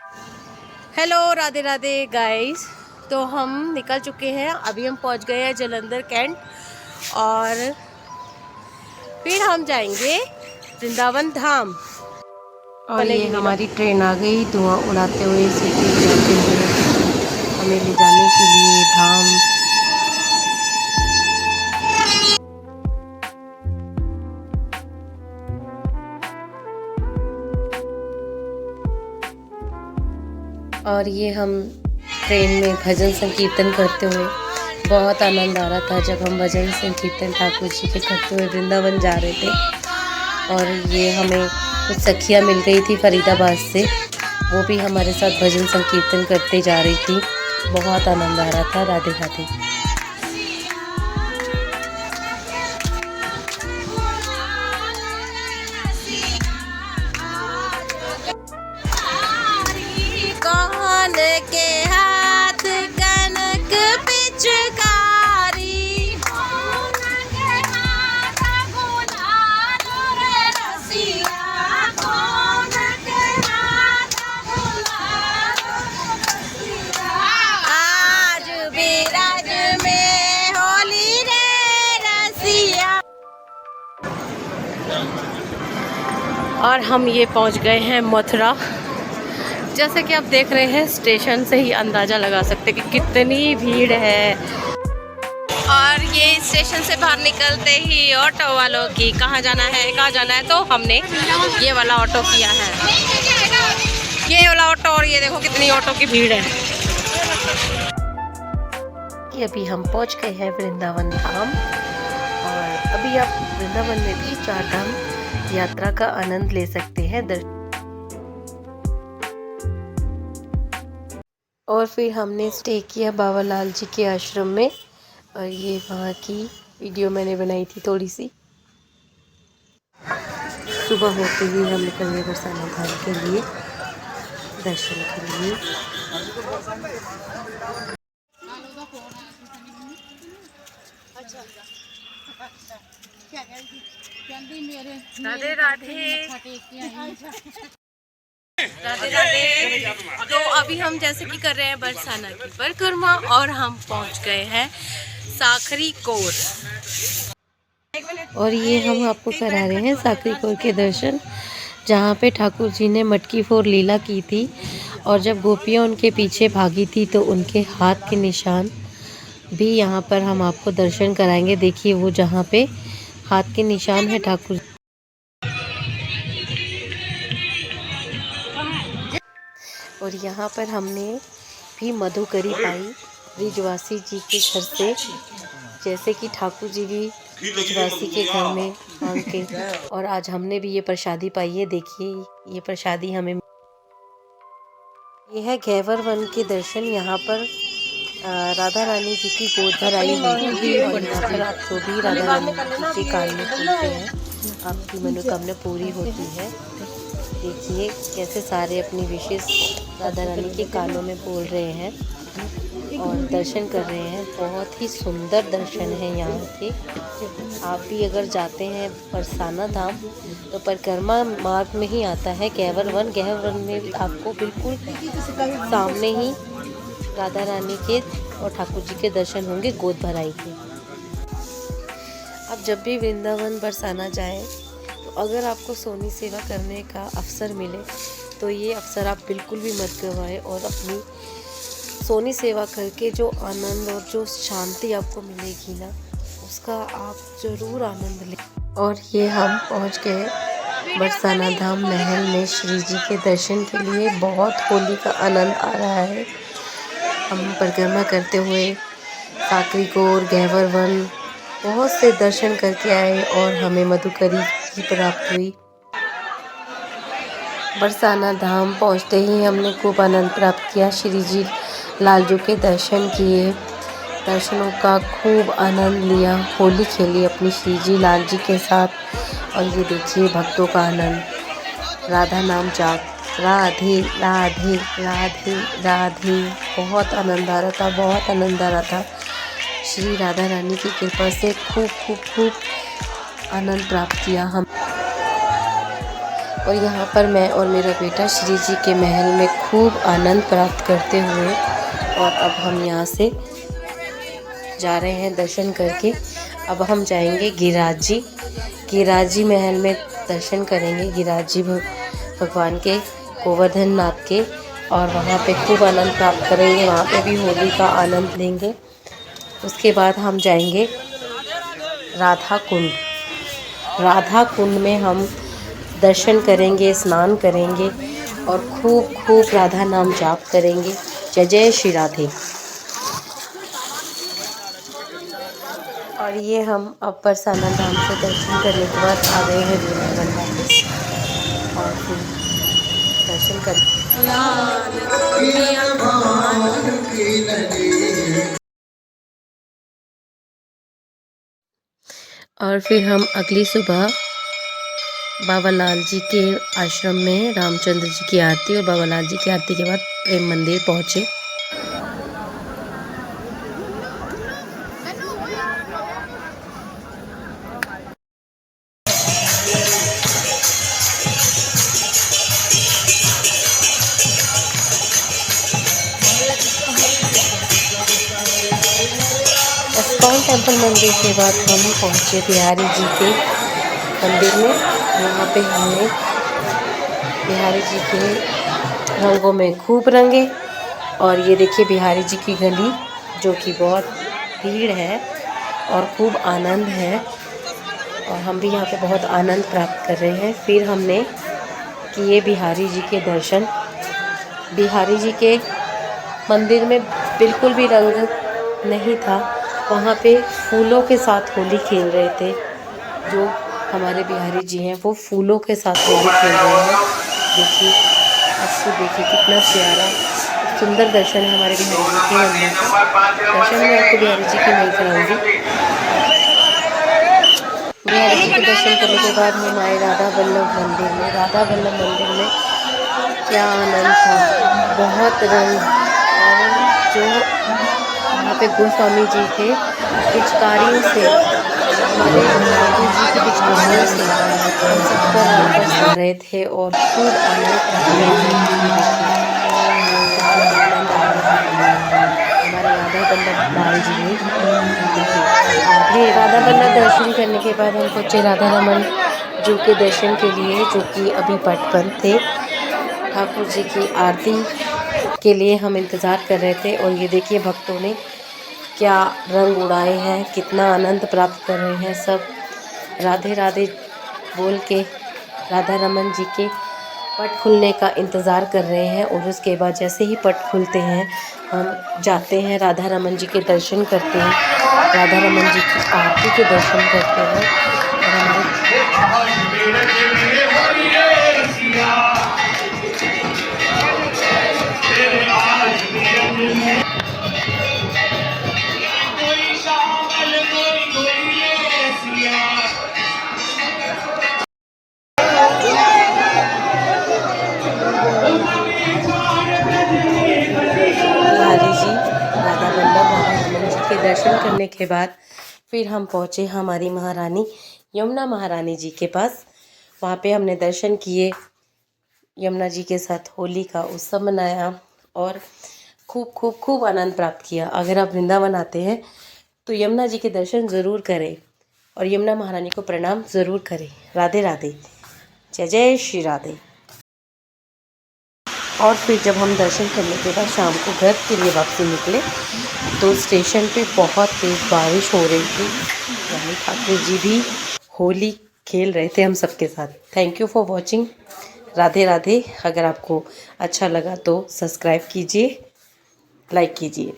Hello, Radhe Radhe guys. तो हम निकल चुके हैं, अभी हम पहुंच गए हैं जालंधर कैंट और फिर हम जाएंगे वृंदावन धाम। और ये हमारी ट्रेन आ गई, धुआं उड़ाते हुए सीटी बजाते हुए हमें ले जाने के लिए धाम। और ये हम ट्रेन में भजन संकीर्तन करते हुए बहुत आनंद आ रहा था जब हम भजन संकीर्तन ठाकुर जी के करते हुए वृंदावन जा रहे थे। और ये हमें कुछ सखियाँ मिल गई थी फरीदाबाद से, वो भी हमारे साथ भजन संकीर्तन करते जा रही थी। बहुत आनंद आ रहा था। राधे राधे। कान के हाथ कनक पिचकारी, आज बिराज में होली रे रसिया। और हम ये पहुंच गए हैं मथुरा। जैसे कि आप देख रहे हैं, स्टेशन से ही अंदाज़ा लगा सकते हैं कि कितनी भीड़ है। और ये स्टेशन से बाहर निकलते ही ऑटो वालों की कहाँ जाना है, तो हमने ये वाला ऑटो किया है, ये वाला ऑटो। और ये देखो कितनी ऑटो की भीड़ है। कि अभी हम पहुंच गए हैं वृंदावन धाम और अभी आप वृंदावन में भी 4 धाम यात्रा का आनंद ले सकते हैं। और फिर हमने स्टे किया बाबा लाल जी के आश्रम में, और ये वहाँ की वीडियो मैंने बनाई थी थोड़ी सी। सुबह होते ही हम निकल गए बरसाना धाम के लिए दर्शन के लिए। राधे राधे, राधे राधे। तो अभी हम जैसे कि कर रहे हैं बरसाना की परिक्रमा और हम पहुंच गए हैं साखरी कोर। और ये हम आपको करा रहे हैं साखरी कोर के दर्शन, जहाँ पे ठाकुर जी ने मटकी फोड़ लीला की थी और जब गोपियाँ उनके पीछे भागी थी तो उनके हाथ के निशान भी यहाँ पर हम आपको दर्शन कराएंगे। देखिए वो जहाँ पे हाथ के निशान है ठाकुर। और यहाँ पर हमने भी मधुकरी पाई ब्रिजवासी जी के घर से, जैसे कि ठाकुर जी भी ब्रिजवासी के घर में मांग के। और आज हमने भी ये प्रसादी पाई है। देखिए ये प्रसादी हमें, ये है घेवर वन के दर्शन। यहाँ पर राधा रानी जी की गोद भराई हुई है और यहाँ पर आप जो भी राधा रानी जी के कान में बोलते हैं आपकी मनोकामना पूरी होती है। देखिए कैसे सारे अपनी विशेष राधा रानी के कानों में बोल रहे हैं और दर्शन कर रहे हैं। बहुत ही सुंदर दर्शन है यहाँ के। आप भी अगर जाते हैं बरसाना धाम तो परिक्रमा मार्ग में ही आता है घेवर वन। घेवर वन में भी आपको बिल्कुल सामने ही राधा रानी के और ठाकुर जी के दर्शन होंगे गोद भराई के। अब जब भी वृंदावन बरसाना जाए तो अगर आपको सोनी सेवा करने का अवसर मिले तो ये अवसर आप बिल्कुल भी मत गंवाएं और अपनी सोनी सेवा करके जो आनंद और जो शांति आपको मिलेगी ना, उसका आप ज़रूर आनंद लें। और ये हम पहुंच गए बरसाना धाम महल में श्री जी के दर्शन के लिए। बहुत होली का आनंद आ रहा है। हम परिक्रमा करते हुए साकरी कोर घेवर वन बहुत से दर्शन करके आए और हमें मधुकरी की प्राप्त हुई। बरसाना धाम पहुंचते ही हमने खूब आनंद प्राप्त किया। श्री जी लालजू के दर्शन किए, दर्शनों का खूब आनंद लिया, होली खेली अपनी श्री जी लाल जी के साथ। और ये देखिए भक्तों का आनंद, राधा नाम जाप, राधे राधे राधे राधे। बहुत आनंद आ रहा था, बहुत आनंद आ रहा था। श्री राधा रानी की कृपा से खूब खूब खूब आनंद प्राप्त किया हम। और यहाँ पर मैं और मेरा बेटा श्री जी के महल में खूब आनंद प्राप्त करते हुए, और अब हम यहाँ से जा रहे हैं दर्शन करके। अब हम जाएंगे गिरिराज जी महल में दर्शन करेंगे, गिरिराज जी भगवान के, गोवर्धन नाथ के, और वहाँ पे खूब आनंद प्राप्त करेंगे। वहाँ पे भी होली का आनंद लेंगे। उसके बाद हम जाएंगे राधा कुंड में हम दर्शन करेंगे, स्नान करेंगे और खूब खूब राधा नाम जाप करेंगे। जय जय श्री राधे। और ये हम अब परसाना धाम से दर्शन करने के बाद आ गए हैं वृंदावन वापस, और फिर दर्शन कर और फिर हम अगली सुबह बाबा लाल जी के आश्रम में रामचंद्र जी की आरती और बाबा लाल जी की आरती के बाद प्रेम मंदिर पहुँचे। इस्कॉन टेम्पल मंदिर के बाद हम पहुँचे बिहारी जी के मंदिर में। यहाँ पे हमने बिहारी जी के रंगों में खूब रंगे, और ये देखिए बिहारी जी की गली, जो कि बहुत भीड़ है और खूब आनंद है, और हम भी यहाँ पे बहुत आनंद प्राप्त कर रहे हैं। फिर हमने किए बिहारी जी के दर्शन। बिहारी जी के मंदिर में बिल्कुल भी रंग नहीं था, वहाँ पे फूलों के साथ होली खेल रहे थे। जो हमारे बिहारी जी हैं वो फूलों के साथ होली खेल रहे हैं। देखिए, अच्छी देखिए कितना प्यारा सुंदर दर्शन है हमारे बिहारी जी के मंदिर का। दर्शन मैं आपको बिहारी जी की नहीं कराऊंगी। बिहारी जी के दर्शन करने के बाद हम आए राधा वल्लभ मंदिर में। राधा वल्लभ मंदिर में क्या आनंद था, बहुत रंग, और जो वहाँ पे गोस्वामी जी थे पिचकारियों से, हमारे ठाकुर जी की पिचकारियों से हम सबको रंग बरसा रहे थे और खूब आनंद कर रहे थे। आनंद आ रहा है हमारे राधा वल्लभ लाल जी ने। देखिए, राधा वल्लभ दर्शन करने के बाद हम पहुँचे राधा रमन जी के दर्शन के लिए, जो कि अभी पट बंद थे। ठाकुर जी की आरती के लिए हम इंतज़ार कर रहे थे, और ये देखिए भक्तों ने क्या रंग उड़ाए हैं, कितना आनंद प्राप्त कर रहे हैं। सब राधे राधे बोल के राधा रमन जी के पट खुलने का इंतज़ार कर रहे हैं, और उसके बाद जैसे ही पट खुलते हैं हम जाते हैं राधा रमन जी के दर्शन करते हैं, राधा रमन जी की आरती के दर्शन करते हैं। और हमारे दर्शन करने के बाद फिर हम पहुँचे हमारी महारानी यमुना महारानी जी के पास। वहाँ पे हमने दर्शन किए, यमुना जी के साथ होली का उत्सव मनाया और खूब खूब खूब आनंद प्राप्त किया। अगर आप वृंदावन आते हैं तो यमुना जी के दर्शन ज़रूर करें और यमुना महारानी को प्रणाम ज़रूर करें। राधे राधे, जय जय श्री राधे। और फिर जब हम दर्शन करने के बाद शाम को घर के लिए वापसी निकले तो स्टेशन पे बहुत तेज़ बारिश हो रही थी, यानी ठाकुर जी भी होली खेल रहे थे हम सबके साथ। Thank you for watching. Radhe Radhe. अगर आपको अच्छा लगा तो सब्सक्राइब कीजिए, लाइक कीजिए।